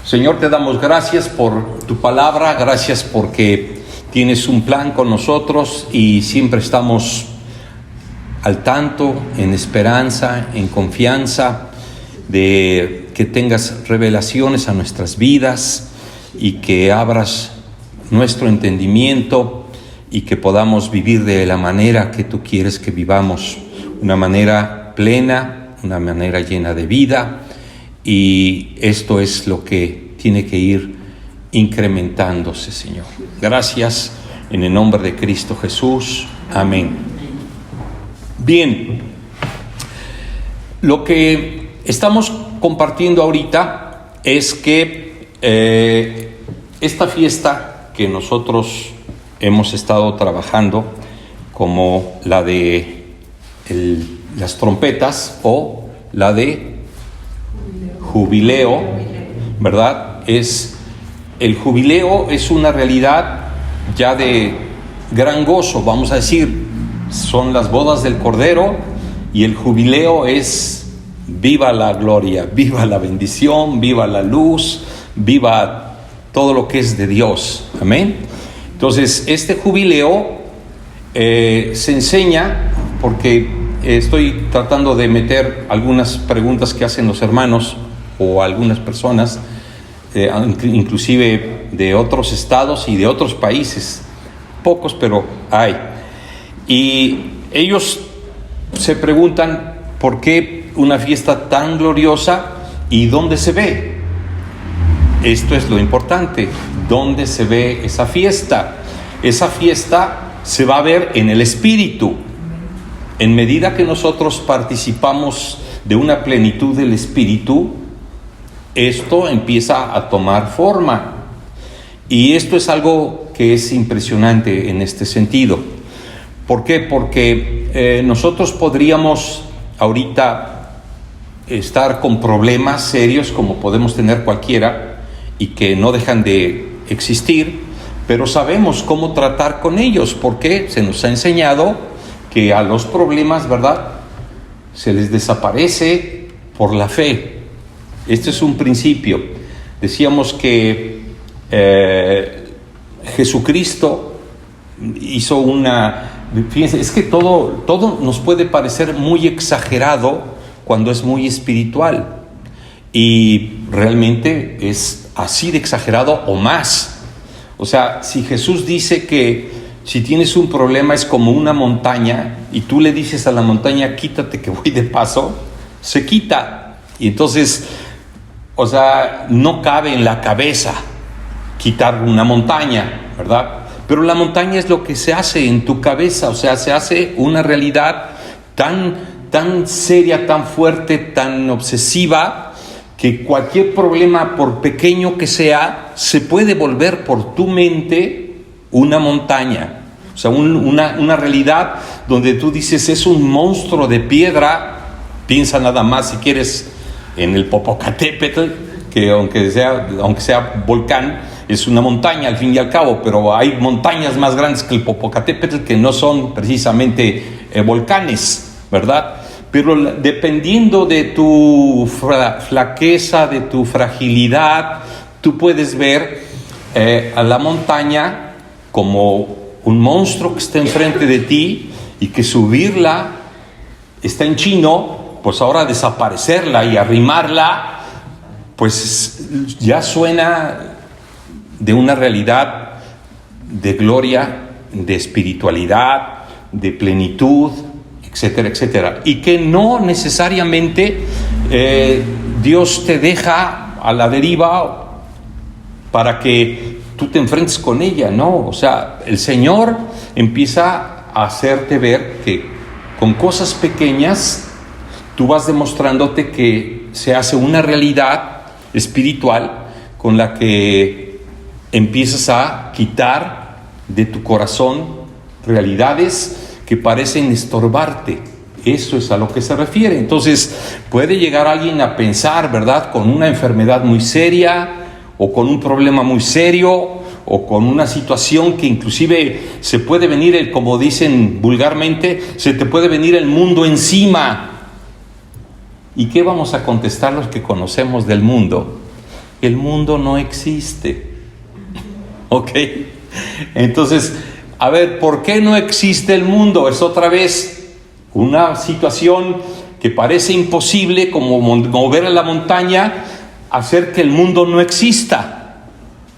Señor, te damos gracias por tu palabra, gracias porque tienes un plan con nosotros y siempre estamos al tanto, en esperanza, en confianza de que tengas revelaciones a nuestras vidas y que abras nuestro entendimiento y que podamos vivir de la manera que tú quieres que vivamos, una manera plena, una manera llena de vida, y esto es lo que tiene que ir incrementándose, Señor. Gracias en el nombre de Cristo Jesús. Amén. Bien, lo que estamos compartiendo ahorita es que esta fiesta que nosotros hemos estado trabajando, como la de las trompetas o la de jubileo, ¿verdad? El jubileo es una realidad ya de gran gozo, vamos a decir, son las bodas del Cordero, y el jubileo es viva la gloria, viva la bendición, viva la luz, viva todo lo que es de Dios. Amén. Entonces, este jubileo se enseña, porque estoy tratando de meter algunas preguntas que hacen los hermanos o algunas personas, inclusive de otros estados y de otros países, pocos, pero hay. Y ellos se preguntan por qué una fiesta tan gloriosa y dónde se ve. Esto es lo importante, ¿dónde se ve esa fiesta? Esa fiesta se va a ver en el Espíritu. En medida que nosotros participamos de una plenitud del Espíritu, esto empieza a tomar forma. Y esto es algo que es impresionante en este sentido. ¿Por qué? Porque nosotros podríamos ahorita estar con problemas serios como podemos tener cualquiera y que no dejan de existir, pero sabemos cómo tratar con ellos, porque se nos ha enseñado que a los problemas, ¿verdad?, se les desaparece por la fe. Este es un principio. Decíamos que Jesucristo hizo fíjense, es que todo nos puede parecer muy exagerado cuando es muy espiritual, y realmente es así de exagerado o más. O sea, si Jesús dice que si tienes un problema es como una montaña y tú le dices a la montaña, quítate que voy de paso, se quita. Y entonces, o sea, no cabe en la cabeza quitar una montaña, ¿verdad? Pero la montaña es lo que se hace en tu cabeza, o sea, se hace una realidad tan seria, tan fuerte, tan obsesiva, que cualquier problema, por pequeño que sea, se puede volver por tu mente una montaña. O sea, una realidad donde tú dices, es un monstruo de piedra. Piensa nada más, si quieres, en el Popocatépetl, que aunque sea volcán, es una montaña al fin y al cabo, pero hay montañas más grandes que el Popocatépetl que no son precisamente volcanes, ¿verdad? Pero dependiendo de tu flaqueza, de tu fragilidad, tú puedes ver a la montaña como un monstruo que está enfrente de ti, y que subirla está en chino, pues ahora desaparecerla y arrimarla, pues ya suena de una realidad de gloria, de espiritualidad, de plenitud, etcétera, etcétera. Y que no necesariamente Dios te deja a la deriva para que tú te enfrentes con ella, no. O sea, el Señor empieza a hacerte ver que con cosas pequeñas tú vas demostrándote que se hace una realidad espiritual con la que empiezas a quitar de tu corazón realidades que parecen estorbarte. Eso es a lo que se refiere. Entonces, puede llegar alguien a pensar, ¿verdad?, con una enfermedad muy seria, o con un problema muy serio, o con una situación que inclusive se puede venir, como dicen vulgarmente, se te puede venir el mundo encima. ¿Y qué vamos a contestar los que conocemos del mundo? el mundo no existe. ¿Ok? Entonces, a ver, ¿por qué no existe el mundo? Es otra vez una situación que parece imposible, como mover a la montaña, hacer que el mundo no exista.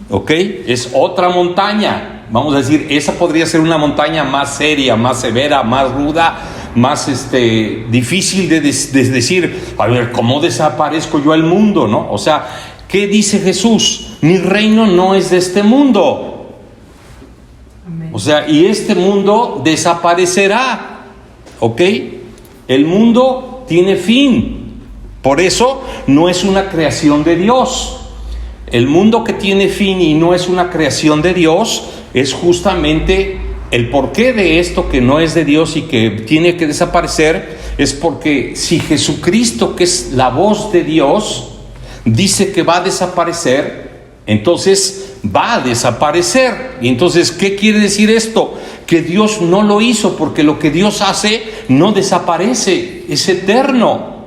¿Ok? Es otra montaña. Vamos a decir, esa podría ser una montaña más seria, más severa, más ruda, más difícil de decir, a ver, ¿cómo desaparezco yo al mundo? ¿No? O sea, ¿qué dice Jesús? Mi reino no es de este mundo. Amén. O sea, y este mundo desaparecerá. ¿Ok? El mundo tiene fin. Por eso no es una creación de Dios. El mundo que tiene fin y no es una creación de Dios es justamente el porqué de esto que no es de Dios y que tiene que desaparecer. Es porque si Jesucristo, que es la voz de Dios, dice que va a desaparecer, entonces va a desaparecer. Y entonces, ¿qué quiere decir esto? Que Dios no lo hizo, porque lo que Dios hace no desaparece, es eterno.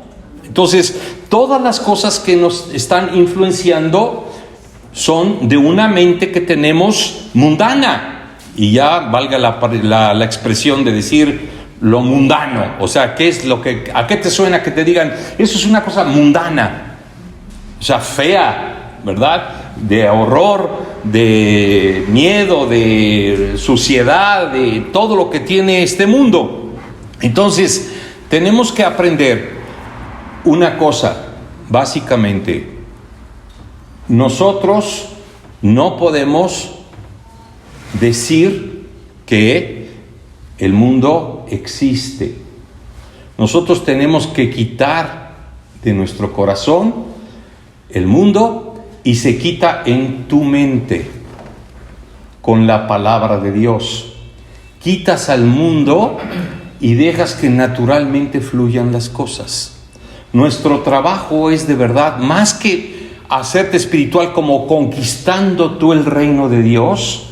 Entonces, todas las cosas que nos están influenciando son de una mente que tenemos mundana. Y ya valga la expresión de decir lo mundano. O sea, ¿qué es lo que, a qué te suena que te digan, eso es una cosa mundana? O sea, fea, ¿verdad? De horror, de miedo, de suciedad, de todo lo que tiene este mundo. Entonces, tenemos que aprender una cosa, básicamente. Nosotros no podemos decir que el mundo existe. Nosotros tenemos que quitar de nuestro corazón el mundo, y se quita en tu mente con la palabra de Dios. Quitas al mundo y dejas que naturalmente fluyan las cosas. Nuestro trabajo es de verdad, más que hacerte espiritual como conquistando tú el reino de Dios,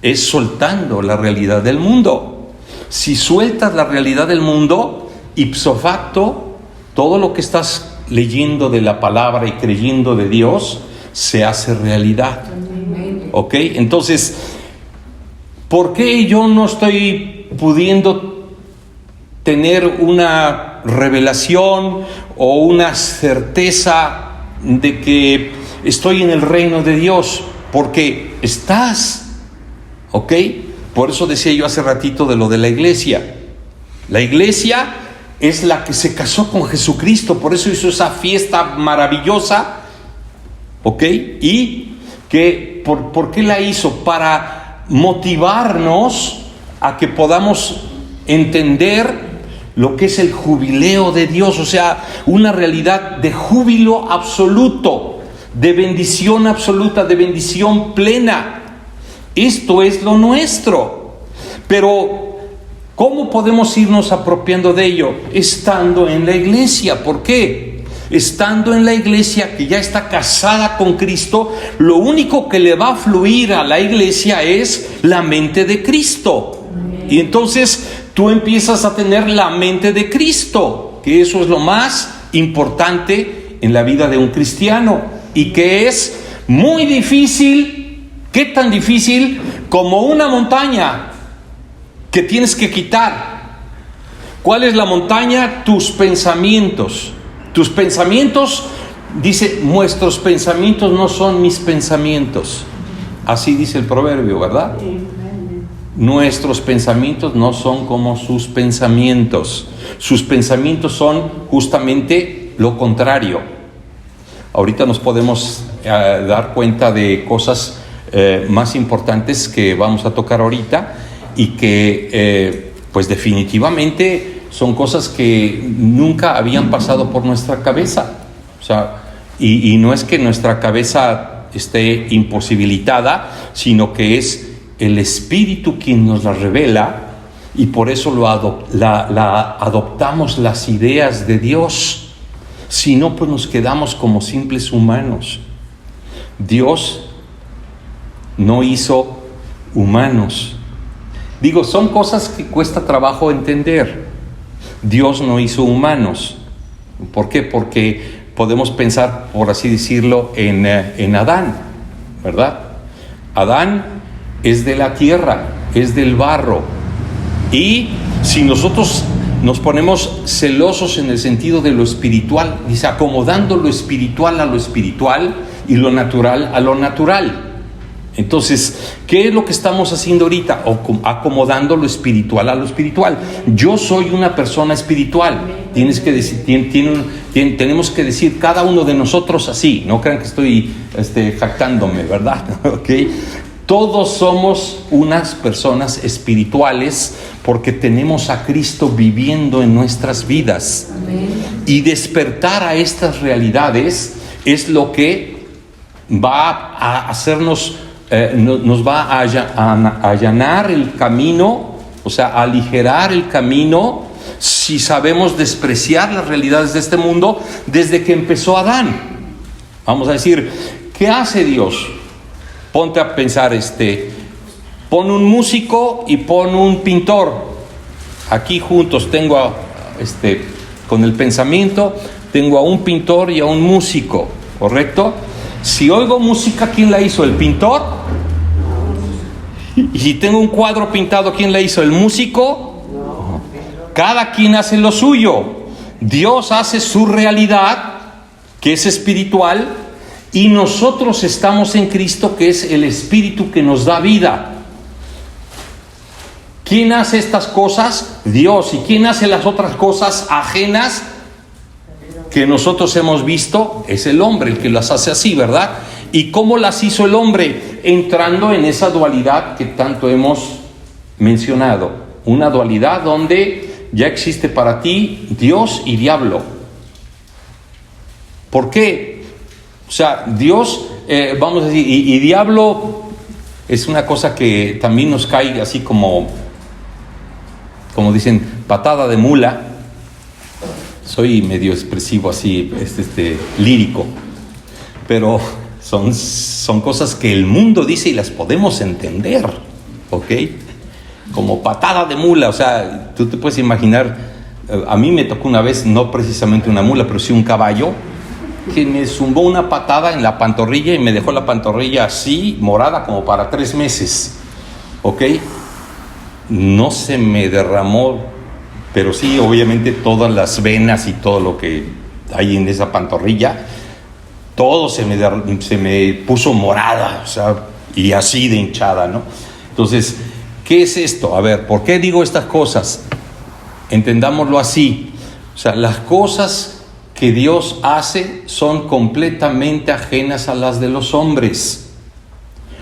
es soltando la realidad del mundo. Si sueltas la realidad del mundo, ipso facto, todo lo que estás leyendo de la palabra y creyendo de Dios se hace realidad. ¿Ok? Entonces, ¿por qué yo no estoy pudiendo tener una revelación o una certeza de que estoy en el reino de Dios? Porque estás. ¿Ok? Por eso decía yo hace ratito de lo de la iglesia. La iglesia es la que se casó con Jesucristo, por eso hizo esa fiesta maravillosa. ¿Ok? Y que, ¿por qué la hizo? Para motivarnos a que podamos entender lo que es el jubileo de Dios, o sea, una realidad de júbilo absoluto, de bendición absoluta, de bendición plena. Esto es lo nuestro. Pero ¿cómo podemos irnos apropiando de ello? Estando en la iglesia. ¿Por qué? Estando en la iglesia que ya está casada con Cristo, lo único que le va a fluir a la iglesia es la mente de Cristo. Y entonces tú empiezas a tener la mente de Cristo, que eso es lo más importante en la vida de un cristiano, y que es muy difícil. ¿Qué tan difícil? Como una montaña que tienes que quitar. ¿Cuál es la montaña? Tus pensamientos. Tus pensamientos, dice, nuestros pensamientos no son mis pensamientos. Así dice el proverbio, ¿verdad? Nuestros pensamientos no son como sus pensamientos. Sus pensamientos son justamente lo contrario. Ahorita nos podemos dar cuenta de cosas más importantes que vamos a tocar ahorita, y que pues definitivamente son cosas que nunca habían pasado por nuestra cabeza. O sea, y no es que nuestra cabeza esté imposibilitada, sino que es el Espíritu quien nos la revela, y por eso adoptamos las ideas de Dios. Si no, pues nos quedamos como simples humanos. Dios no hizo humanos. Digo, son cosas que cuesta trabajo entender. Dios no hizo humanos. ¿Por qué? Porque podemos pensar, por así decirlo, en Adán, ¿verdad? Adán es de la tierra, es del barro. Y si nosotros nos ponemos celosos en el sentido de lo espiritual, dice, acomodando lo espiritual a lo espiritual y lo natural a lo natural. Entonces, ¿qué es lo que estamos haciendo ahorita? Acomodando lo espiritual a lo espiritual. Yo soy una persona espiritual. Tienes que decir, tenemos que decir cada uno de nosotros así. No crean que estoy jactándome, ¿verdad? ¿Okay? Todos somos unas personas espirituales porque tenemos a Cristo viviendo en nuestras vidas. Amén. Y despertar a estas realidades es lo que va a hacernos, nos va a allanar el camino, o sea, a aligerar el camino, si sabemos despreciar las realidades de este mundo desde que empezó Adán. Vamos a decir, ¿qué hace Dios? Ponte a pensar, pon un músico y pon un pintor. Aquí juntos tengo con el pensamiento, tengo a un pintor y a un músico, ¿correcto? Si oigo música, ¿quién la hizo? ¿El pintor? Y si tengo un cuadro pintado, ¿quién la hizo? ¿El músico? Cada quien hace lo suyo. Dios hace su realidad, que es espiritual, y nosotros estamos en Cristo, que es el Espíritu que nos da vida. ¿Quién hace estas cosas? Dios. ¿Y quién hace las otras cosas ajenas que nosotros hemos visto? Es el hombre el que las hace así, ¿verdad? ¿Y cómo las hizo el hombre? Entrando en esa dualidad que tanto hemos mencionado. Una dualidad donde ya existe para ti Dios y diablo. ¿Por qué? O sea, Dios, vamos a decir, y diablo es una cosa que también nos cae así como dicen, patada de mula. Soy medio expresivo así, lírico, pero son cosas que el mundo dice y las podemos entender, ¿ok? Como patada de mula, o sea, tú te puedes imaginar, a mí me tocó una vez, no precisamente una mula, pero sí un caballo, que me zumbó una patada en la pantorrilla y me dejó la pantorrilla así, morada, como para 3 meses, ¿ok? No se me derramó, pero sí, obviamente, todas las venas y todo lo que hay en esa pantorrilla, todo se me puso morada, o sea, y así de hinchada, ¿no? Entonces, ¿qué es esto? A ver, ¿por qué digo estas cosas? Entendámoslo así. O sea, las cosas que Dios hace son completamente ajenas a las de los hombres.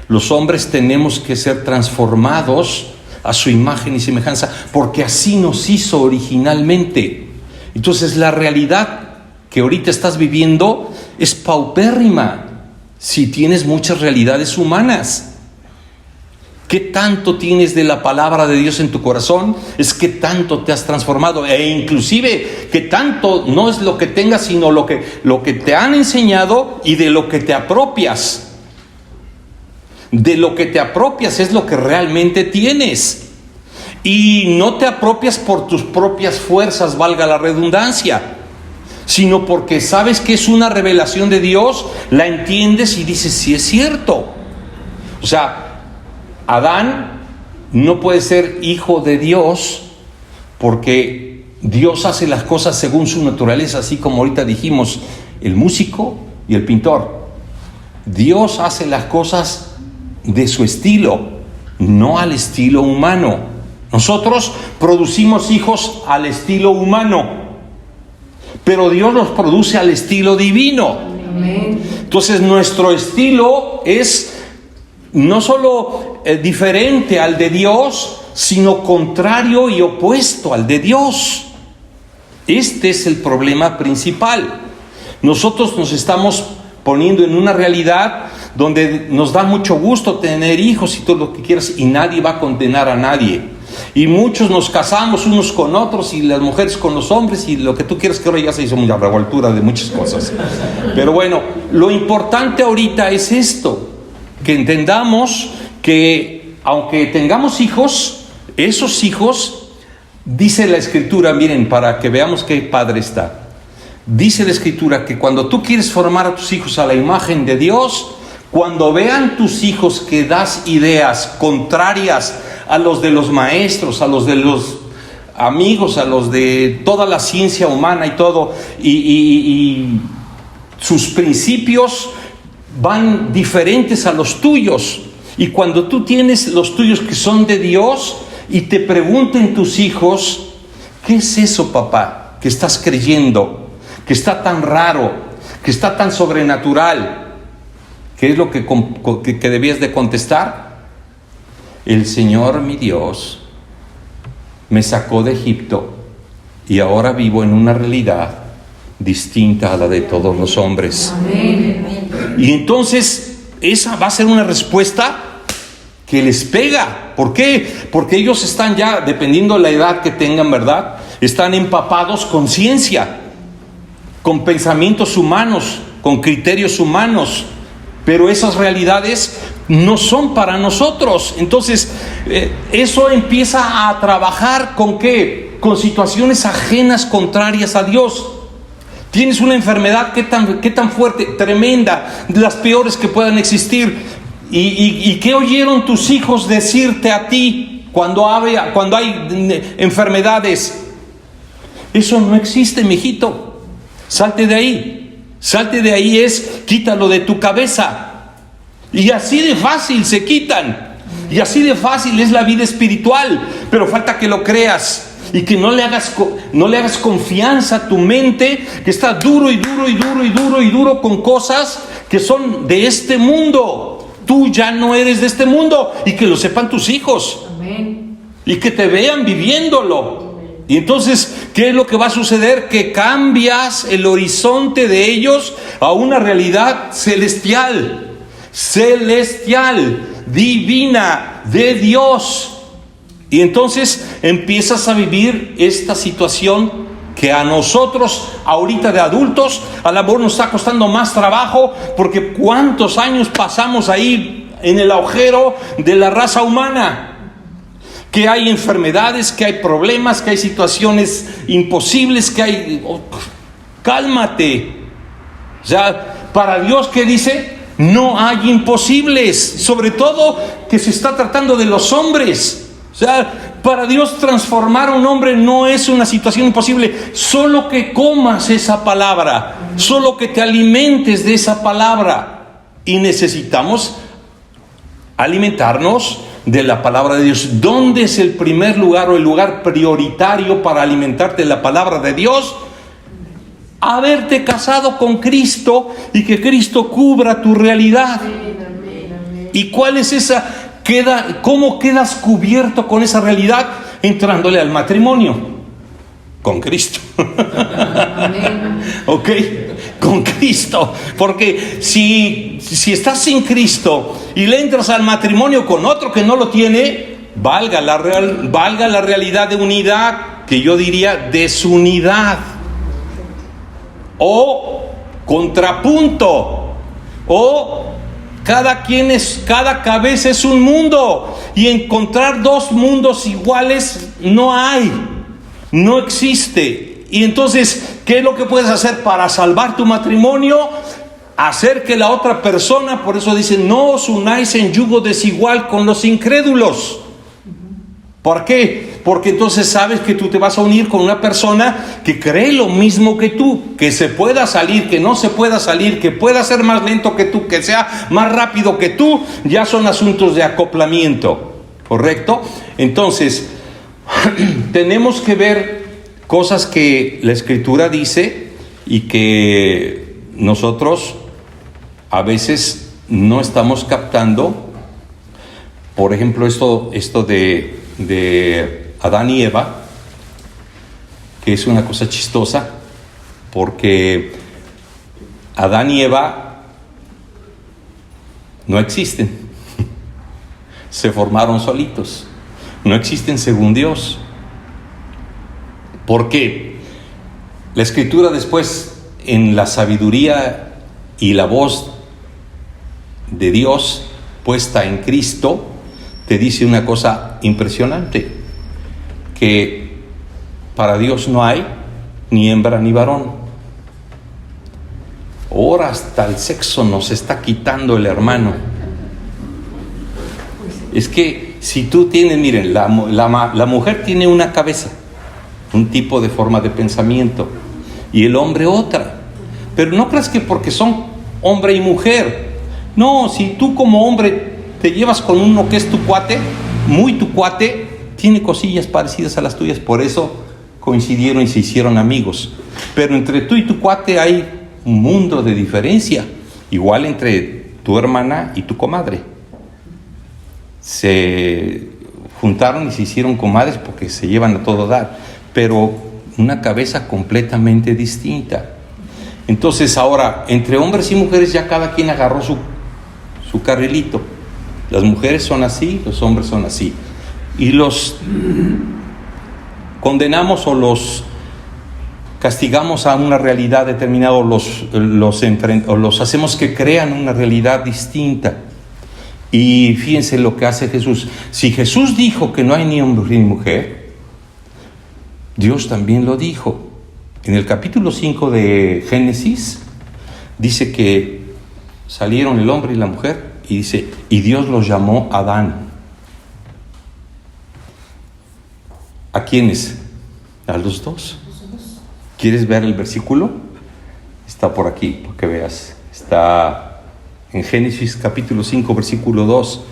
Los hombres tenemos que ser transformados a su imagen y semejanza, porque así nos hizo originalmente. Entonces la realidad que ahorita estás viviendo es paupérrima si tienes muchas realidades humanas. ¿Qué tanto tienes de la palabra de Dios en tu corazón? Es que tanto te has transformado, e inclusive que tanto no es lo que tengas, sino lo que te han enseñado y de lo que te apropias. De lo que te apropias es lo que realmente tienes. Y no te apropias por tus propias fuerzas, valga la redundancia, sino porque sabes que es una revelación de Dios, la entiendes y dices, sí es cierto. O sea, Adán no puede ser hijo de Dios porque Dios hace las cosas según su naturaleza, así como ahorita dijimos, el músico y el pintor. Dios hace las cosas de su estilo, no al estilo humano. Nosotros producimos hijos al estilo humano, pero Dios los produce al estilo divino. Amén. Entonces nuestro estilo es no solo diferente al de Dios, sino contrario y opuesto al de Dios. Este es el problema principal. Nosotros nos estamos poniendo en una realidad donde nos da mucho gusto tener hijos y todo lo que quieras, y nadie va a condenar a nadie. Y muchos nos casamos unos con otros, y las mujeres con los hombres, y lo que tú quieras, que ahora ya se hizo una revoltura de muchas cosas. Pero bueno, lo importante ahorita es esto, que entendamos que aunque tengamos hijos, esos hijos, dice la Escritura, miren, para que veamos qué padre está, Dice la Escritura que cuando tú quieres formar a tus hijos a la imagen de Dios, cuando vean tus hijos que das ideas contrarias a los de los maestros, a los de los amigos, a los de toda la ciencia humana y todo, y sus principios van diferentes a los tuyos, y cuando tú tienes los tuyos que son de Dios, y te pregunten tus hijos, ¿qué es eso, papá, que estás creyendo? Que está tan raro, que está tan sobrenatural. ¿Qué es lo que debías de contestar? El Señor mi Dios me sacó de Egipto y ahora vivo en una realidad distinta a la de todos los hombres. Amén. Y entonces esa va a ser una respuesta que les pega. ¿Por qué? Porque ellos están ya, dependiendo de la edad que tengan, ¿verdad? Están empapados con ciencia, con pensamientos humanos, con criterios humanos, pero esas realidades no son para nosotros. Entonces, eso empieza a trabajar ¿con qué? Con situaciones ajenas, contrarias a Dios. Tienes una enfermedad, ¿qué tan fuerte? Tremenda, de las peores que puedan existir. ¿Y qué oyeron tus hijos decirte a ti cuando hay enfermedades? Eso no existe, mijito. Salte de ahí quítalo de tu cabeza. Y así de fácil se quitan. Y así de fácil es la vida espiritual. Pero falta que lo creas y que no le hagas confianza a tu mente, que está duro con cosas que son de este mundo. Tú ya no eres de este mundo, y que lo sepan tus hijos. Amén. Y que te vean viviéndolo. Y entonces, ¿qué es lo que va a suceder? Que cambias el horizonte de ellos a una realidad celestial, divina, de Dios. Y entonces empiezas a vivir esta situación que a nosotros ahorita de adultos a lo mejor nos está costando más trabajo, porque cuántos años pasamos ahí en el agujero de la raza humana. Que hay enfermedades, que hay problemas, que hay situaciones imposibles, que hay... cálmate. O sea, para Dios, ¿qué dice? No hay imposibles. Sobre todo que se está tratando de los hombres. O sea, para Dios transformar a un hombre no es una situación imposible. Solo que comas esa palabra. Solo que te alimentes de esa palabra. Y necesitamos alimentarnos de la palabra de Dios. ¿Dónde es el primer lugar o el lugar prioritario para alimentarte de la palabra de Dios? Haberte casado con Cristo y que Cristo cubra tu realidad. ¿Y cuál es esa? ¿Cómo quedas cubierto con esa realidad? Entrándole al matrimonio con Cristo. ¿Ok? Con Cristo. Porque si estás sin Cristo y le entras al matrimonio con otro que no lo tiene, valga la realidad de unidad, que yo diría desunidad, o contrapunto, o cada cabeza es un mundo, y encontrar dos mundos iguales no existe. Y entonces, ¿qué es lo que puedes hacer para salvar tu matrimonio? Hacer que la otra persona, por eso dice, no os unáis en yugo desigual con los incrédulos. ¿Por qué? Porque entonces sabes que tú te vas a unir con una persona que cree lo mismo que tú, que se pueda salir, que no se pueda salir, que pueda ser más lento que tú, que sea más rápido que tú, ya son asuntos de acoplamiento, ¿correcto? Entonces, tenemos que ver cosas que la Escritura dice y que nosotros a veces no estamos captando. Por ejemplo, esto de Adán y Eva, que es una cosa chistosa, porque Adán y Eva no existen, se formaron solitos, no existen según Dios. ¿Por qué? La Escritura después, en la sabiduría y la voz de Dios puesta en Cristo, te dice una cosa impresionante, que para Dios no hay ni hembra ni varón, ahora hasta el sexo nos está quitando el hermano. Es que si tú tienes, miren, la mujer tiene una cabeza, un tipo de forma de pensamiento, y el hombre otra. Pero no creas que porque son hombre y mujer. No, si tú como hombre te llevas con uno que es tu cuate, muy tu cuate, tiene cosillas parecidas a las tuyas, por eso coincidieron y se hicieron amigos. Pero entre tú y tu cuate hay un mundo de diferencia, igual entre tu hermana y tu comadre. Se juntaron y se hicieron comadres porque se llevan a todo dar, pero una cabeza completamente distinta. Entonces ahora, entre hombres y mujeres ya cada quien agarró su carrilito. Las mujeres son así, los hombres son así. Y los condenamos o los castigamos a una realidad determinada, o los hacemos que crean una realidad distinta. Y fíjense lo que hace Jesús. Si Jesús dijo que no hay ni hombre ni mujer, Dios también lo dijo. En el capítulo 5 de Génesis dice que salieron el hombre y la mujer, y dice, y Dios los llamó Adán. ¿A quiénes? A los dos. ¿Quieres ver el versículo? Está por aquí, para que veas. Está en Génesis capítulo 5, versículo 2.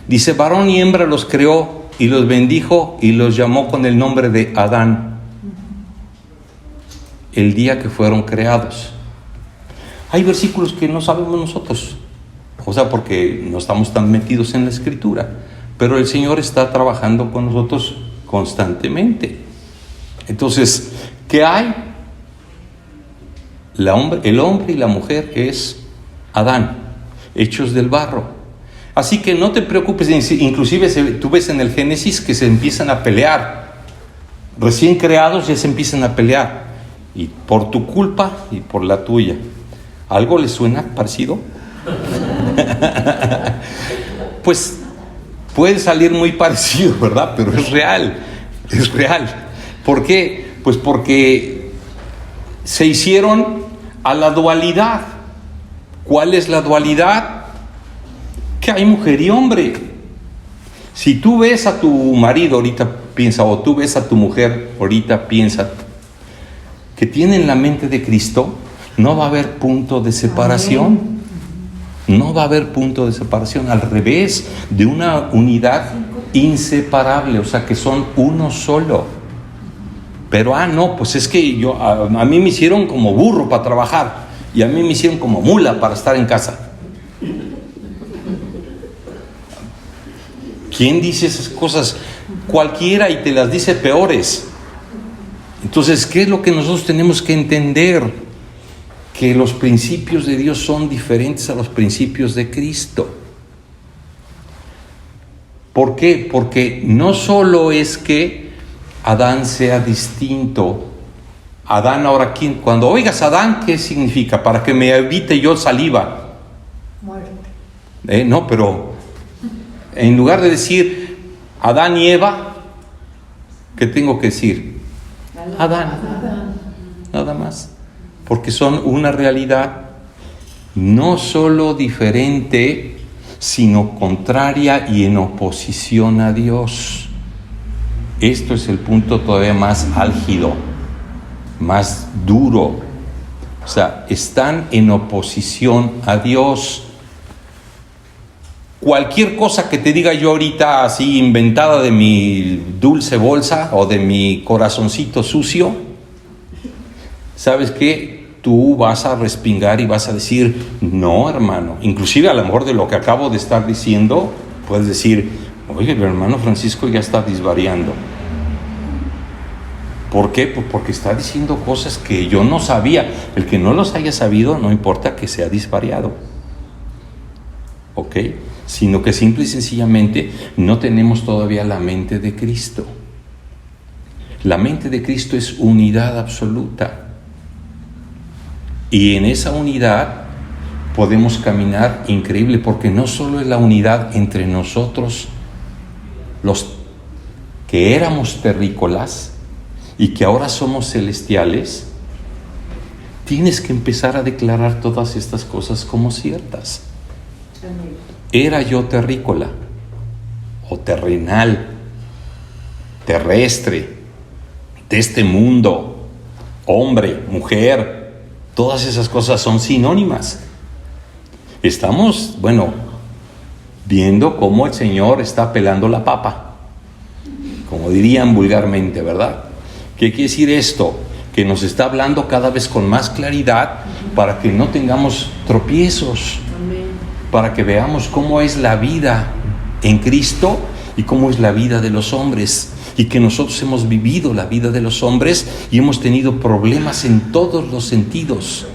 Dice, varón y hembra los creó y los bendijo y los llamó con el nombre de Adán, el día que fueron creados. Hay versículos que no sabemos nosotros, o sea, porque no estamos tan metidos en la Escritura, pero el Señor está trabajando con nosotros constantemente. Entonces, ¿qué hay? El hombre y la mujer es Adán, hechos del barro. Así que no te preocupes, inclusive tú ves en el Génesis que se empiezan a pelear. Recién creados ya se empiezan a pelear. Y por tu culpa y por la tuya. ¿Algo le suena parecido? Pues puede salir muy parecido, ¿verdad? Pero es real, es real. ¿Por qué? Pues porque se hicieron a la dualidad. ¿Cuál es la dualidad? Que hay mujer y hombre. Si tú ves a tu marido ahorita, piensa, o tú ves a tu mujer ahorita, piensa, que tienen la mente de Cristo, no va a haber punto de separación. No va a haber punto de separación, al revés, de una unidad inseparable, o sea que son uno solo. Pero no, pues es que a mí me hicieron como burro para trabajar y a mí me hicieron como mula para estar en casa. ¿Quién dice esas cosas? Cualquiera, y te las dice peores. Entonces, ¿qué es lo que nosotros tenemos que entender? Que los principios de Dios son diferentes a los principios de Cristo. ¿Por qué? Porque no solo es que Adán sea distinto. Adán, ahora, cuando oigas Adán, ¿qué significa? Para que me evite yo saliva. Muerte. No, pero en lugar de decir Adán y Eva, ¿qué tengo que decir? Adán. Nada más. Porque son una realidad no solo diferente, sino contraria y en oposición a Dios. Esto es el punto todavía más álgido, más duro. O sea, están en oposición a Dios. Cualquier cosa que te diga yo ahorita así inventada de mi dulce bolsa o de mi corazoncito sucio, ¿sabes qué? Tú vas a respingar y vas a decir, no, hermano. Inclusive a lo mejor de lo que acabo de estar diciendo, puedes decir, oye, el hermano Francisco ya está disvariando. ¿Por qué? Pues porque está diciendo cosas que yo no sabía. El que no los haya sabido, no importa que sea disvariado. ¿Ok? Sino que simple y sencillamente no tenemos todavía la mente de Cristo. La mente de Cristo es unidad absoluta. Y en esa unidad podemos caminar increíble, porque no solo es la unidad entre nosotros, los que éramos terrícolas y que ahora somos celestiales, tienes que empezar a declarar todas estas cosas como ciertas. Amén. ¿Era yo terrícola o terrenal, terrestre, de este mundo, hombre, mujer? Todas esas cosas son sinónimas. Estamos, viendo cómo el Señor está pelando la papa, como dirían vulgarmente, ¿verdad? ¿Qué quiere decir esto? Que nos está hablando cada vez con más claridad para que no tengamos tropiezos. Amén. Para que veamos cómo es la vida en Cristo y cómo es la vida de los hombres, y que nosotros hemos vivido la vida de los hombres y hemos tenido problemas en todos los sentidos,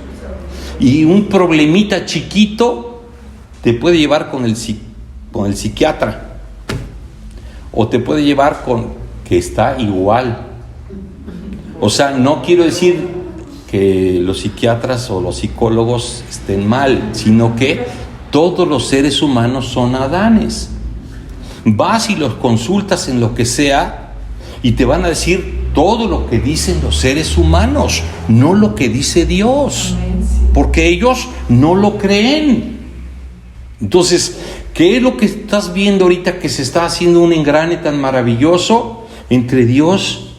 y un problemita chiquito te puede llevar con el psiquiatra, o te puede llevar con que está igual. O sea, no quiero decir que los psiquiatras o los psicólogos estén mal, sino que todos los seres humanos son Adanes. Vas y los consultas en lo que sea y te van a decir todo lo que dicen los seres humanos, no lo que dice Dios, porque ellos no lo creen. Entonces, ¿qué es lo que estás viendo ahorita que se está haciendo un engrane tan maravilloso entre Dios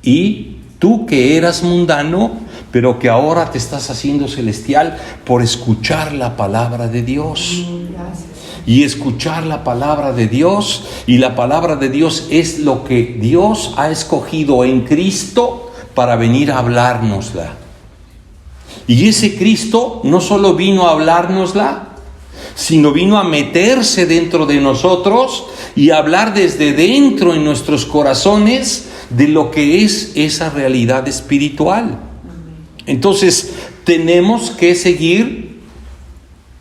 y tú, que eras mundano, pero que ahora te estás haciendo celestial por escuchar la palabra de Dios? Gracias. Y escuchar la palabra de Dios, y la palabra de Dios es lo que Dios ha escogido en Cristo para venir a hablárnosla. Y ese Cristo no solo vino a hablárnosla, sino vino a meterse dentro de nosotros y a hablar desde dentro en nuestros corazones de lo que es esa realidad espiritual. Entonces tenemos que seguir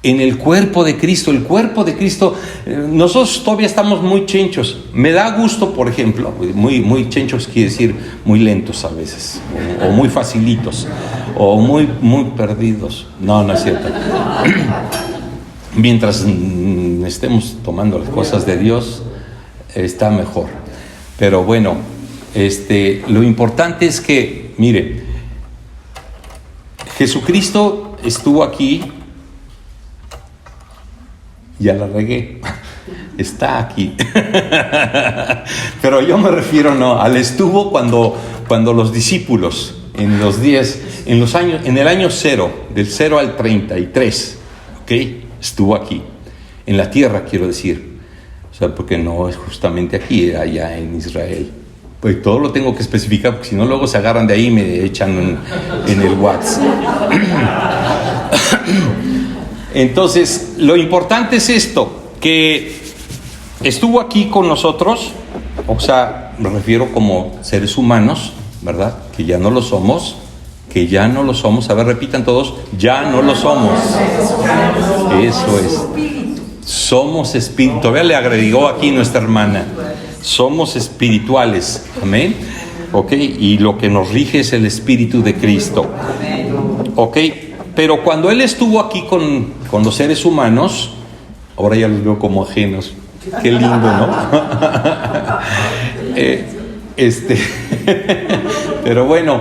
en el cuerpo de Cristo. El cuerpo de Cristo, nosotros todavía estamos muy chenchos. Me da gusto, por ejemplo, muy chenchos quiere decir muy lentos a veces, o muy facilitos, o muy perdidos. No es cierto. Mientras estemos tomando las cosas de Dios, está mejor. Pero bueno, lo importante es que, mire, Jesucristo estuvo aquí. Ya la regué, está aquí. Pero yo me refiero al estuvo cuando los discípulos en los días, en el año 0, del 0 al 33, ¿ok? Estuvo aquí, en la tierra, quiero decir. O sea, porque no es justamente aquí, era allá en Israel. Pues todo lo tengo que especificar, porque si no luego se agarran de ahí y me echan en el WhatsApp. Entonces, lo importante es esto, que estuvo aquí con nosotros, o sea, me refiero como seres humanos, ¿verdad? Que ya no lo somos, a ver, repitan todos, ya no lo somos. Eso es. Somos espíritu, todavía le agregó aquí nuestra hermana, somos espirituales, amén. Ok, y lo que nos rige es el Espíritu de Cristo. Ok. Pero cuando Él estuvo aquí con los seres humanos, ahora ya los veo como ajenos. Qué lindo, ¿no? Pero bueno,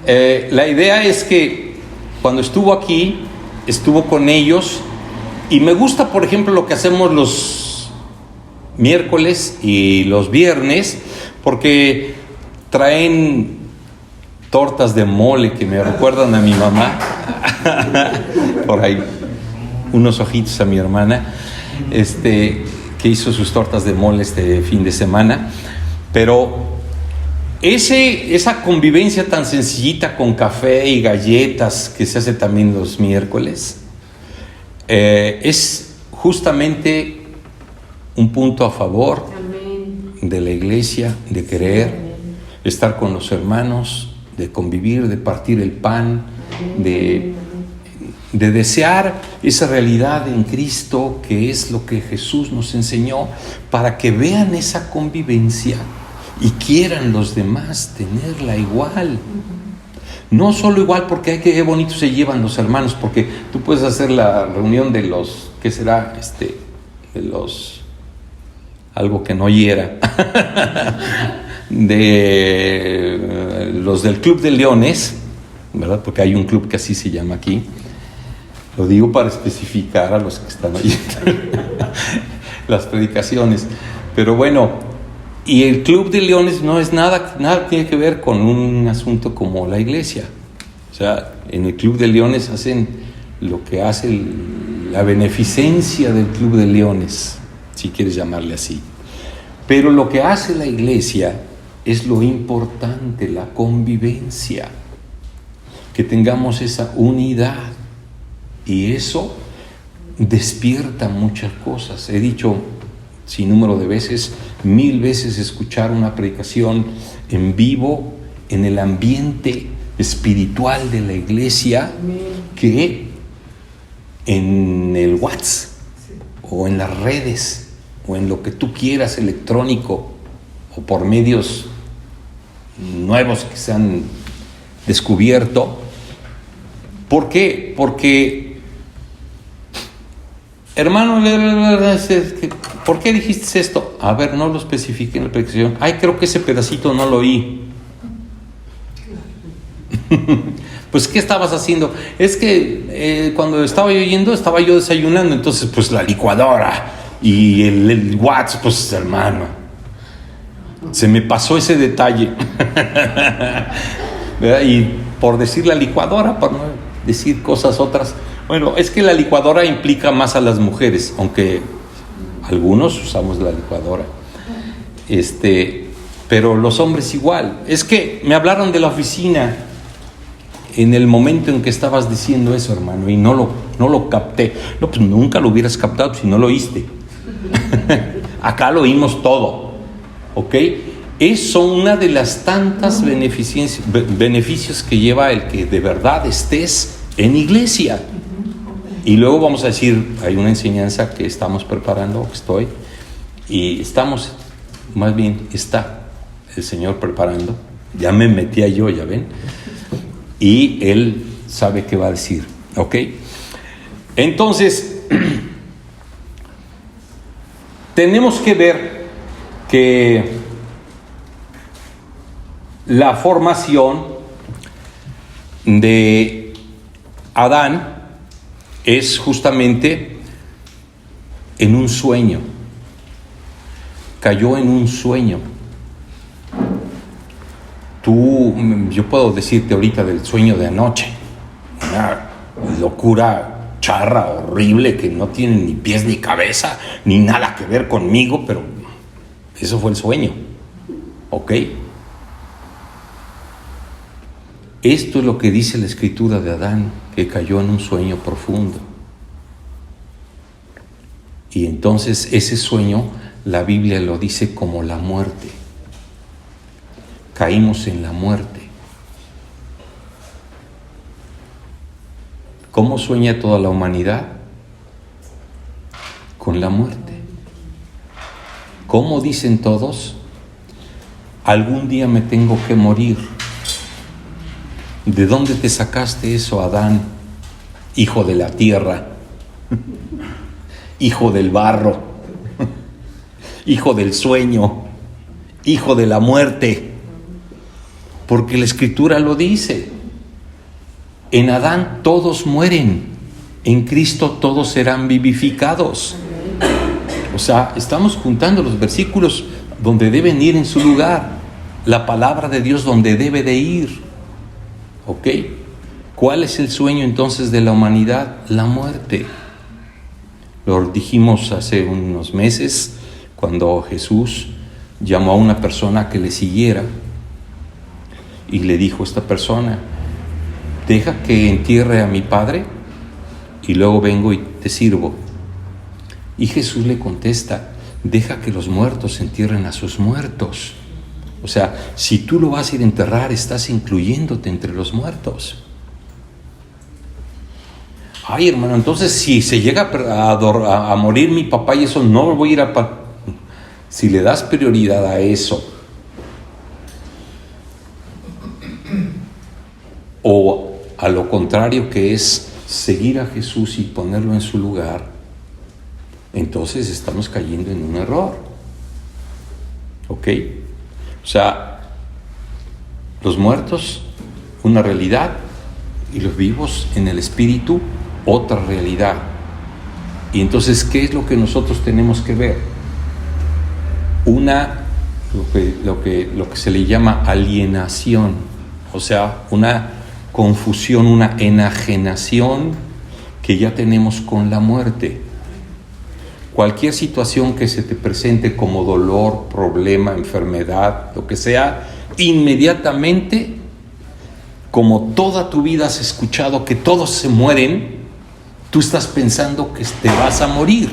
la idea es que cuando estuvo aquí, estuvo con ellos. Y me gusta, por ejemplo, lo que hacemos los miércoles y los viernes, porque traen tortas de mole que me recuerdan a mi mamá. Por ahí unos ojitos a mi hermana, que hizo sus tortas de mole este fin de semana. Pero esa convivencia tan sencillita con café y galletas que se hace también los miércoles, es justamente un punto a favor de la iglesia, de querer estar con los hermanos, de convivir, de partir el pan, de desear esa realidad en Cristo, que es lo que Jesús nos enseñó, para que vean esa convivencia y quieran los demás tenerla igual. No solo igual porque qué bonito se llevan los hermanos, porque tú puedes hacer la reunión de los, ¿qué será? De los, algo que no hiera, de los del Club de Leones, ¿verdad? Porque hay un club que así se llama aquí. Lo digo para especificar a los que están oyendo las predicaciones. Pero bueno, y el Club de Leones no es nada tiene que ver con un asunto como la iglesia. O sea, en el Club de Leones hacen lo que hace la beneficencia del Club de Leones, si quieres llamarle así. Pero lo que hace la iglesia es lo importante, la convivencia, que tengamos esa unidad, y eso despierta muchas cosas. He dicho sin número de veces, 1000 veces, escuchar una predicación en vivo, en el ambiente espiritual de la iglesia, que en el WhatsApp o en las redes o en lo que tú quieras electrónico o por medios nuevos que se han descubierto. ¿Por qué? Porque, hermano, ¿por qué dijiste esto? A ver, no lo especifiqué en la predicación. Ay, creo que ese pedacito no lo oí. Pues, ¿qué estabas haciendo? Es que cuando estaba yo oyendo, estaba yo desayunando, entonces, pues, la licuadora y el WhatsApp, pues, hermano, se me pasó ese detalle. ¿Verdad? Y por decir la licuadora, por no decir cosas otras. Bueno, es que la licuadora implica más a las mujeres, aunque algunos usamos la licuadora. Pero los hombres igual. Es que me hablaron de la oficina en el momento en que estabas diciendo eso, hermano, y no lo capté. No, pues nunca lo hubieras captado si no lo oíste. Acá lo oímos todo, ¿ok? Son una de las tantas beneficios que lleva el que de verdad estés en iglesia. Y luego vamos a decir, hay una enseñanza que estamos preparando, está el Señor preparando. Ya me metí yo, ya ven. Y Él sabe qué va a decir, ¿ok? Entonces, tenemos que ver que la formación de Adán es justamente en un sueño. Cayó en un sueño. Yo puedo decirte ahorita del sueño de anoche, una locura charra, horrible, que no tiene ni pies ni cabeza, ni nada que ver conmigo, pero eso fue el sueño, ¿ok? Esto es lo que dice la escritura de Adán, que cayó en un sueño profundo. Y entonces ese sueño, la Biblia lo dice como la muerte. Caímos en la muerte. ¿Cómo sueña toda la humanidad? Con la muerte. ¿Cómo dicen todos? Algún día me tengo que morir. ¿De dónde te sacaste eso, Adán, hijo de la tierra, hijo del barro, hijo del sueño, hijo de la muerte? Porque la Escritura lo dice. En Adán todos mueren, en Cristo todos serán vivificados. O sea, estamos juntando los versículos donde deben ir en su lugar, la palabra de Dios donde debe de ir. ¿Ok? ¿Cuál es el sueño entonces de la humanidad? La muerte. Lo dijimos hace unos meses cuando Jesús llamó a una persona que le siguiera y le dijo a esta persona: deja que entierre a mi padre y luego vengo y te sirvo. Y Jesús le contesta: deja que los muertos entierren a sus muertos. O sea, si tú lo vas a ir a enterrar, estás incluyéndote entre los muertos. Ay, hermano, entonces si se llega a morir mi papá y eso, no voy a ir a... Si le das prioridad a eso, o a lo contrario, que es seguir a Jesús y ponerlo en su lugar, entonces estamos cayendo en un error. ¿Ok? O sea, los muertos, una realidad, y los vivos en el espíritu, otra realidad. Y entonces, ¿qué es lo que nosotros tenemos que ver? Lo que se le llama alienación, o sea, una confusión, una enajenación que ya tenemos con la muerte. Cualquier situación que se te presente como dolor, problema, enfermedad, lo que sea, inmediatamente, como toda tu vida has escuchado que todos se mueren, tú estás pensando que te vas a morir.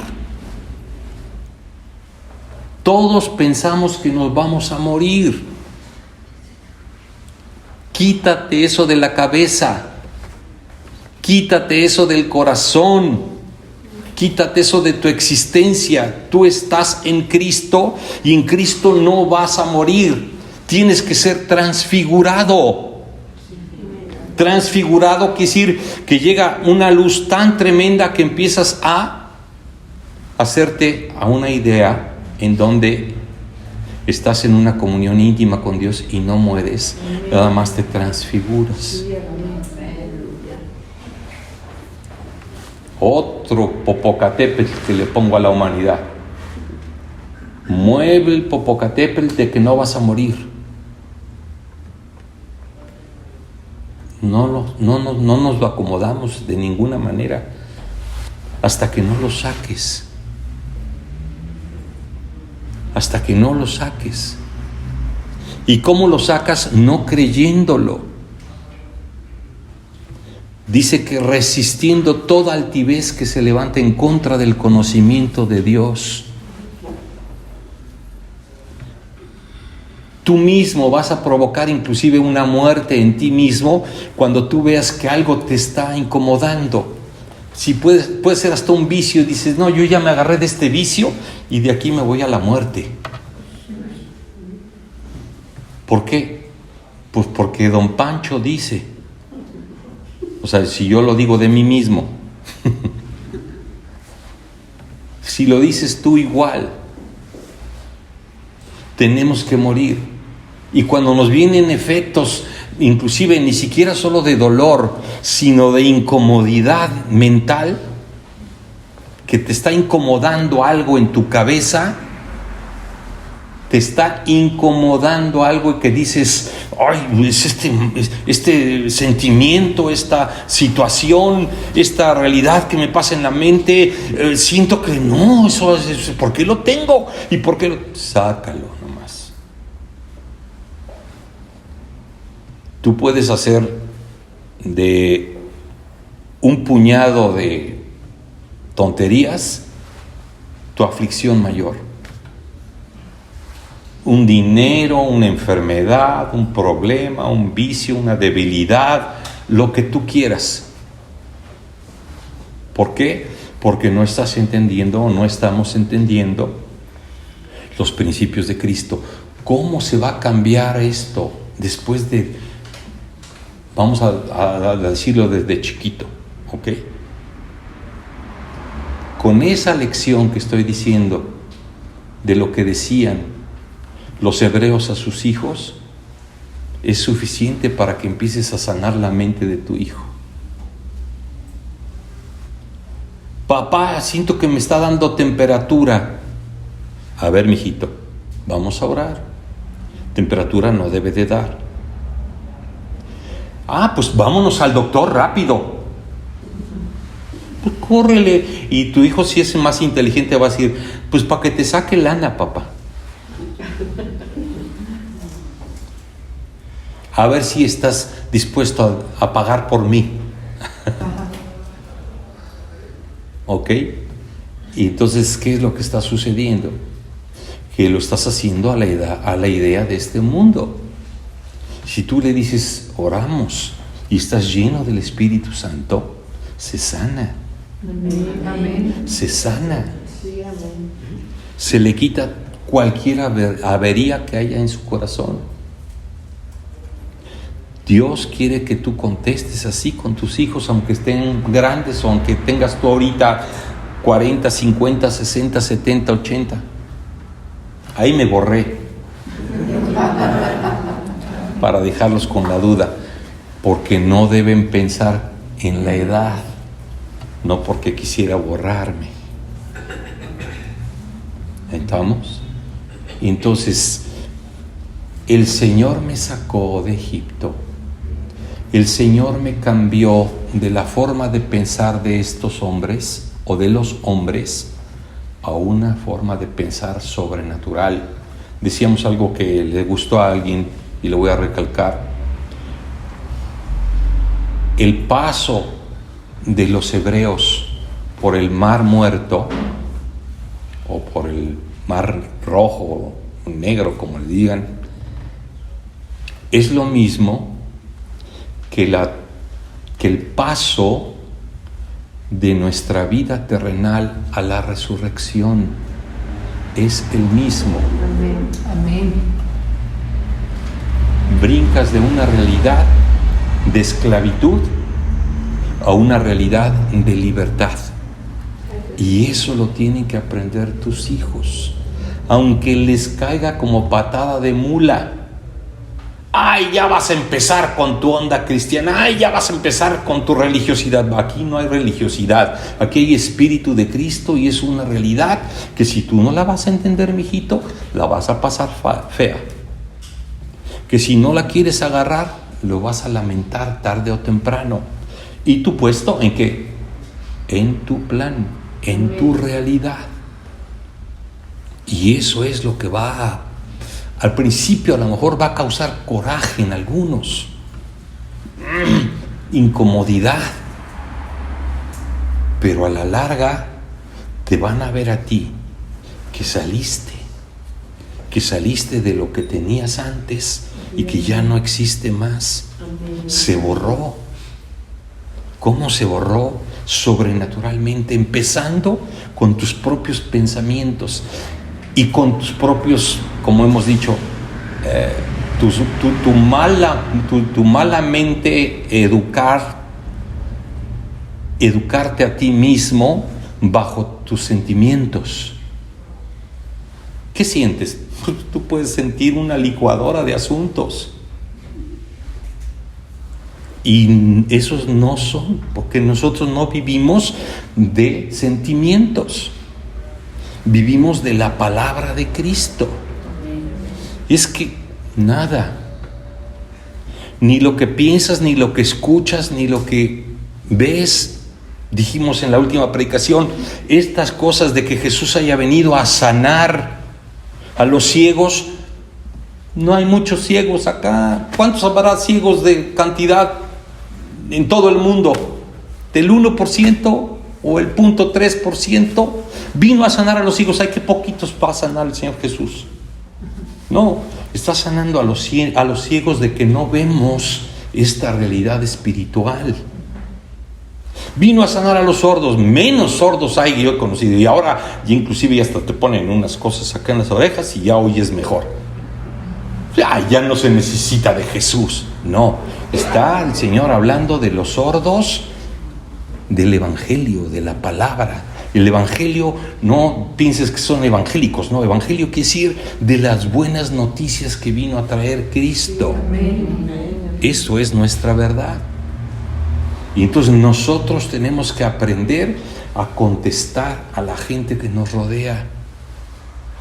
Todos pensamos que nos vamos a morir. Quítate eso de la cabeza. Quítate eso del corazón. Quítate eso de tu existencia. Tú estás en Cristo y en Cristo no vas a morir. Tienes que ser transfigurado. Transfigurado quiere decir que llega una luz tan tremenda que empiezas a hacerte a una idea en donde estás en una comunión íntima con Dios y no mueres, nada más te transfiguras. Otro Popocatépetl que le pongo a la humanidad. Mueve el Popocatépetl de que no vas a morir. No nos lo acomodamos de ninguna manera hasta que no lo saques. Hasta que no lo saques. ¿Y cómo lo sacas? No creyéndolo. Dice que resistiendo toda altivez que se levanta en contra del conocimiento de Dios. Tú mismo vas a provocar inclusive una muerte en ti mismo cuando tú veas que algo te está incomodando. Si puede ser hasta un vicio, dices, no, yo ya me agarré de este vicio y de aquí me voy a la muerte. ¿Por qué? Pues porque don Pancho dice, o sea, si yo lo digo de mí mismo, si lo dices tú igual, tenemos que morir. Y cuando nos vienen efectos, inclusive ni siquiera solo de dolor, sino de incomodidad mental, que te está incomodando algo en tu cabeza, te está incomodando algo y que dices, ay, es este sentimiento, esta situación, esta realidad que me pasa en la mente, siento que no, eso es, ¿por qué lo tengo? ¿Y por qué sácalo nomás. Tú puedes hacer de un puñado de tonterías tu aflicción mayor. Un dinero, una enfermedad, un problema, un vicio, una debilidad, lo que tú quieras. ¿Por qué? Porque no estás entendiendo o no estamos entendiendo los principios de Cristo. ¿Cómo se va a cambiar esto después de... Vamos a decirlo desde chiquito, ¿ok? Con esa lección que estoy diciendo de lo que decían los hebreos a sus hijos, es suficiente para que empieces a sanar la mente de tu hijo. Papá, siento que me está dando temperatura. A ver, mijito, vamos a orar. Temperatura no debe de dar. Ah, pues vámonos al doctor rápido. Pues córrele. Y tu hijo, si es más inteligente, va a decir, pues para que te saque lana, papá. A ver si estás dispuesto a pagar por mí. ¿Ok? Y entonces, ¿qué es lo que está sucediendo? Que lo estás haciendo a la idea de este mundo. Si tú le dices, oramos, y estás lleno del Espíritu Santo, se sana. Amén. Se sana. Sí, amén. Se le quita cualquier avería que haya en su corazón. Dios quiere que tú contestes así con tus hijos, aunque estén grandes o aunque tengas tú ahorita 40, 50, 60, 70, 80. Ahí me borré para dejarlos con la duda. porque no deben pensar en la edad, no porque quisiera borrarme. ¿Estamos? Y entonces, el Señor me sacó de Egipto. El Señor me cambió de la forma de pensar de estos hombres o de los hombres a una forma de pensar sobrenatural. Decíamos algo que le gustó a alguien y lo voy a recalcar. El paso de los hebreos por el Mar Muerto o por el Mar Rojo o Negro, como le digan, es lo mismo que el paso de nuestra vida terrenal a la resurrección. Es el mismo. Amén. Amén. Brincas de una realidad de esclavitud a una realidad de libertad. Y eso lo tienen que aprender tus hijos, aunque les caiga como patada de mula. Ay, ya vas a empezar con tu onda cristiana. Ay, ya vas a empezar con tu religiosidad. Aquí no hay religiosidad. Aquí hay Espíritu de Cristo y es una realidad que si tú no la vas a entender, mijito, la vas a pasar fea. Que si no la quieres agarrar, lo vas a lamentar tarde o temprano. ¿Y tu puesto en qué? En tu plan, en tu realidad. Y eso es lo que al principio a lo mejor va a causar coraje en algunos, incomodidad, pero a la larga te van a ver a ti que saliste de lo que tenías antes y que ya no existe más. Se borró. ¿Cómo se borró? Sobrenaturalmente, empezando con tus propios pensamientos y con tus propios, como hemos dicho, tu mala mente, educarte a ti mismo bajo tus sentimientos. ¿Qué sientes? Tú puedes sentir una licuadora de asuntos. Y esos no son, porque nosotros no vivimos de sentimientos, vivimos de la palabra de Cristo. Es que nada, ni lo que piensas, ni lo que escuchas, ni lo que ves. Dijimos en la última predicación, estas cosas de que Jesús haya venido a sanar a los ciegos. No hay muchos ciegos acá. ¿Cuántos habrá ciegos de cantidad en todo el mundo? ¿Del 1% o el 0.3%? Vino a sanar a los ciegos. Hay que poquitos para sanar al Señor Jesús. No, está sanando a los ciegos de que no vemos esta realidad espiritual. Vino a sanar a los sordos. Menos sordos hay que yo he conocido. Y ahora inclusive ya hasta te ponen unas cosas acá en las orejas y ya oyes mejor. Ya no se necesita de Jesús. No, está el Señor hablando de los sordos, del Evangelio, de la palabra. El Evangelio, no pienses que son evangélicos, no, Evangelio quiere decir de las buenas noticias que vino a traer Cristo. Eso es nuestra verdad. Y entonces nosotros tenemos que aprender a contestar a la gente que nos rodea.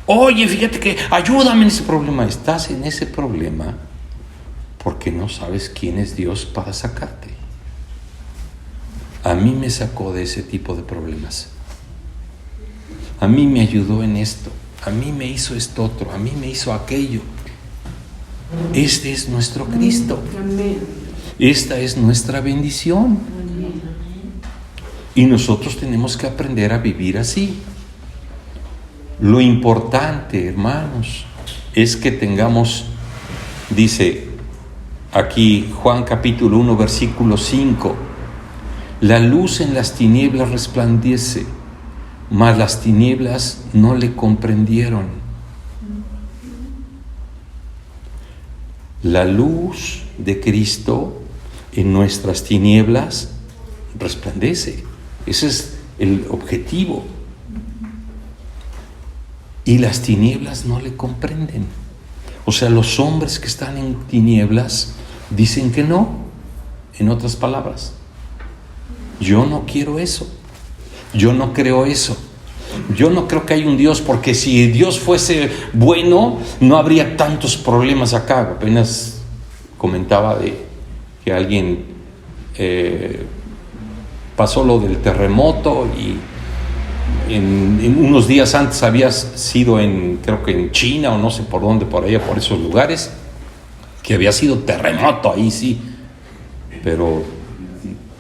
Oye, fíjate que ayúdame en ese problema. Estás en ese problema porque no sabes quién es Dios para sacarte. A mí me sacó de ese tipo de problemas. A mí me ayudó en esto. A mí me hizo esto otro. A mí me hizo aquello. Este es nuestro Cristo. Esta es nuestra bendición. Y nosotros tenemos que aprender a vivir así. Lo importante, hermanos, es que tengamos, dice aquí Juan capítulo 1, versículo 5, la luz en las tinieblas resplandece, mas las tinieblas no le comprendieron. La luz de Cristo en nuestras tinieblas resplandece. Ese es el objetivo. Y las tinieblas no le comprenden. O sea, los hombres que están en tinieblas dicen que no. En otras palabras, yo no quiero eso. Yo no creo eso. Yo no creo que hay un Dios, porque si Dios fuese bueno, no habría tantos problemas acá. Apenas comentaba de que alguien pasó lo del terremoto y en unos días antes había sido creo que en China o no sé por dónde, por allá, por esos lugares, que había sido terremoto ahí, sí, pero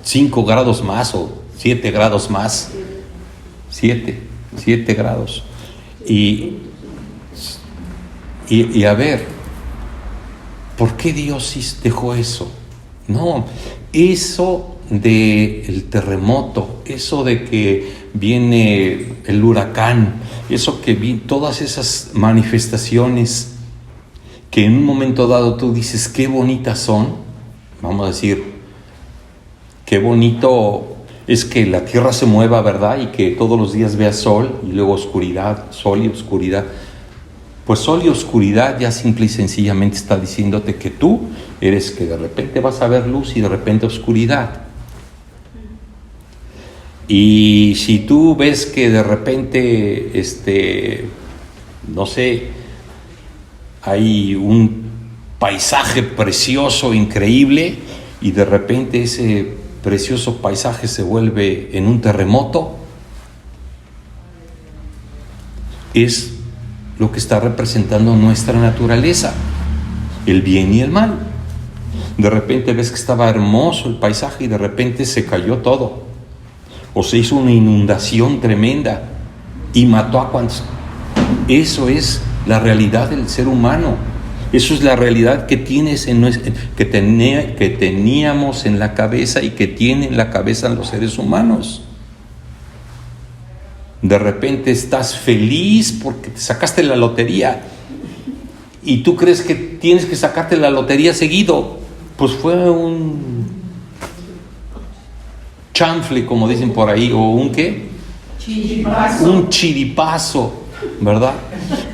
5 grados más o 7 grados más, 7 grados. Y a ver, ¿por qué Dios dejó eso? No, eso del terremoto, eso de que viene el huracán, eso que todas esas manifestaciones que en un momento dado tú dices qué bonitas son, vamos a decir, qué bonito es que la tierra se mueva, ¿verdad? Y que todos los días vea sol y luego oscuridad, sol y oscuridad. Pues sol y oscuridad ya simple y sencillamente está diciéndote que tú eres que de repente vas a ver luz y de repente oscuridad. Y si tú ves que de repente, no sé, hay un paisaje precioso, increíble, y de repente ese precioso paisaje se vuelve en un terremoto, es lo que está representando nuestra naturaleza, el bien y el mal. De repente ves que estaba hermoso el paisaje y de repente se cayó todo, o se hizo una inundación tremenda y mató a cuantos. Eso es la realidad del ser humano. Eso es la realidad que que teníamos en la cabeza y que tiene en la cabeza los seres humanos. De repente estás feliz porque te sacaste la lotería y tú crees que tienes que sacarte la lotería seguido. Pues fue un chanfle, como dicen por ahí, o un ¿qué? Chiripazo. Un chiripazo, ¿verdad?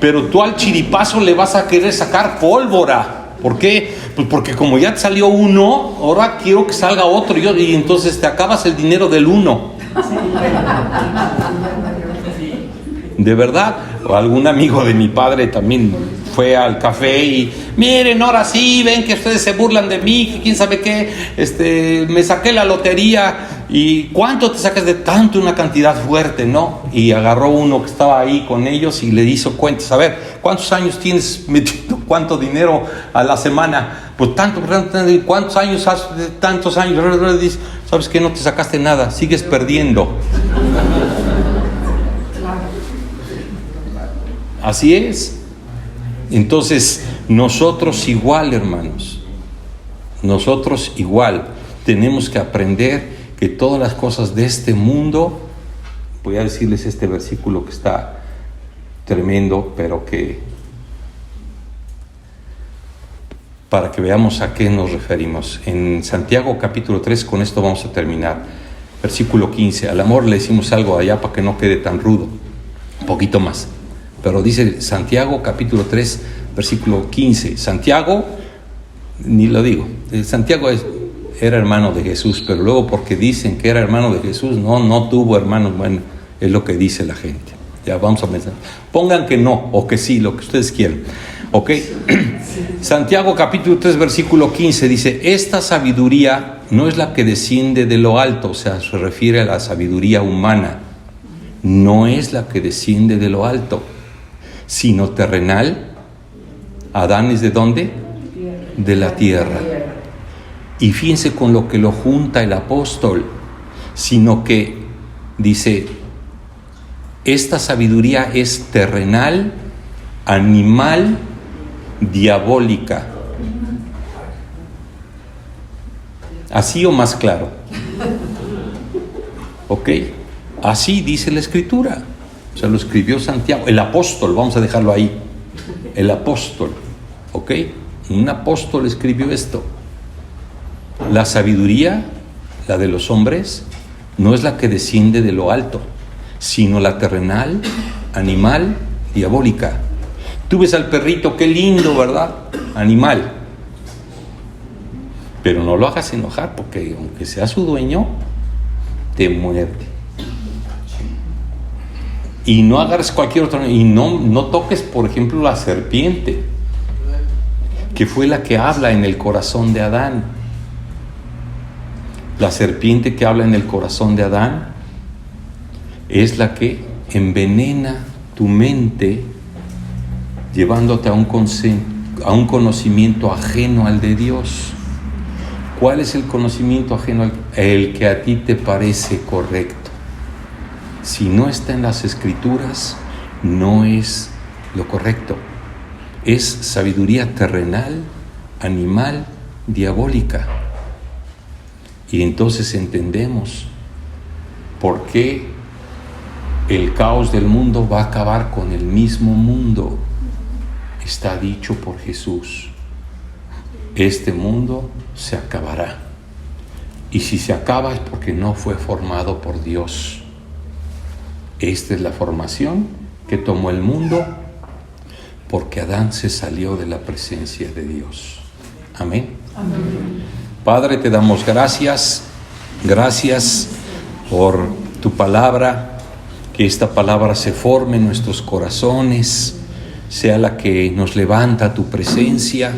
Pero tú al chiripazo le vas a querer sacar pólvora. ¿Por qué? Pues porque como ya te salió uno, ahora quiero que salga otro, y entonces te acabas el dinero del uno. De verdad. O algún amigo de mi padre también fue al café y miren, ahora sí, ven que ustedes se burlan de mí, que quién sabe qué, me saqué la lotería. ¿Y cuánto te sacas de tanto? Una cantidad fuerte, ¿no? Y agarró uno que estaba ahí con ellos y le hizo cuentas. A ver, ¿cuántos años tienes metido? ¿Cuánto dinero a la semana? Pues tanto, ¿cuántos años has? Tantos años. Dice, ¿sabes qué? No te sacaste nada, sigues perdiendo. Así es. Entonces, nosotros igual, hermanos, nosotros igual tenemos que aprender que todas las cosas de este mundo, voy a decirles este versículo que está tremendo, pero que para que veamos a qué nos referimos. En Santiago capítulo 3, con esto vamos a terminar, versículo 15, al amor le decimos algo allá para que no quede tan rudo, un poquito más. Pero dice Santiago capítulo 3, versículo 15. Santiago, ni lo digo, Santiago era hermano de Jesús, pero luego porque dicen que era hermano de Jesús, no tuvo hermanos. Bueno, es lo que dice la gente. Ya vamos a pensar. Pongan que no o que sí, lo que ustedes quieran. ¿Ok? Santiago capítulo 3, versículo 15 dice, esta sabiduría no es la que desciende de lo alto, o sea, se refiere a la sabiduría humana. No es la que desciende de lo alto, sino terrenal. Adán es ¿de dónde? De la tierra. Y fíjense con lo que lo junta el apóstol, sino que dice, esta sabiduría es terrenal, animal, diabólica. ¿Así o más claro? ¿Ok? Así dice la Escritura. O sea, lo escribió Santiago, el apóstol, vamos a dejarlo ahí. El apóstol, ¿ok? Un apóstol escribió esto. La sabiduría, la de los hombres, no es la que desciende de lo alto, sino la terrenal, animal, diabólica. Tú ves al perrito, qué lindo, ¿verdad? Animal. Pero no lo hagas enojar, porque aunque sea su dueño, te muerde. Y no agarres cualquier otro, y no toques, por ejemplo, la serpiente, que fue la que habla en el corazón de Adán. La serpiente que habla en el corazón de Adán es la que envenena tu mente, llevándote a un conocimiento ajeno al de Dios. ¿Cuál es el conocimiento ajeno? El que a ti te parece correcto. Si no está en las Escrituras, no es lo correcto. Es sabiduría terrenal, animal, diabólica. Y entonces entendemos por qué el caos del mundo va a acabar con el mismo mundo. Está dicho por Jesús. Este mundo se acabará. Y si se acaba es porque no fue formado por Dios. Esta es la formación que tomó el mundo porque Adán se salió de la presencia de Dios. Amén. Amén. Padre, te damos gracias por tu palabra, que esta palabra se forme en nuestros corazones, sea la que nos levanta a tu presencia.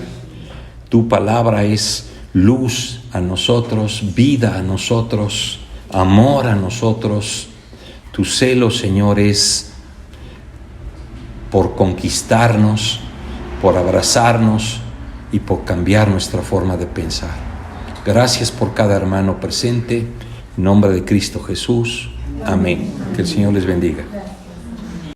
Tu palabra es luz a nosotros, vida a nosotros, amor a nosotros. Tu celo, Señor, es por conquistarnos, por abrazarnos y por cambiar nuestra forma de pensar. Gracias por cada hermano presente. En nombre de Cristo Jesús. Amén. Que el Señor les bendiga.